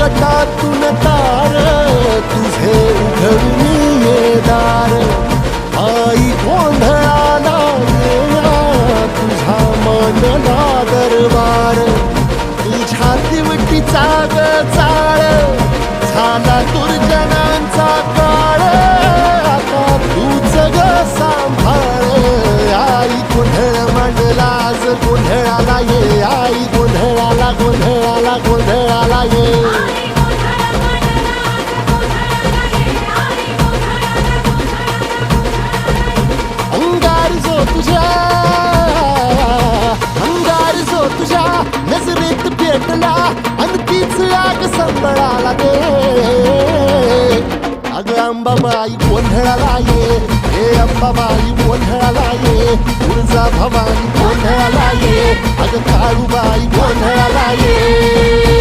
संकटातून तार तुझे उघडून ये दार आई गोंधळाला येणा तुझा मनला दरबार तुझ्या दिवटीचा ग चाळ झाला दुर्जनांचा काळ आता तूच ग सांभाळ आई गोंधळ मांडला आज गोंधळाला ये आई गोंधळाला गोंधळाला गोंधळाला ये अंगार जो तुझ्या नजरेत पेटला अन तीच आग संबळाला दे अग अंबाबाई गोंधळाला ये हे अंबाबाई गोंधळाला ये तुळजा भवानी गोंधळाला ये अग काळूबाई गोंधळाला ये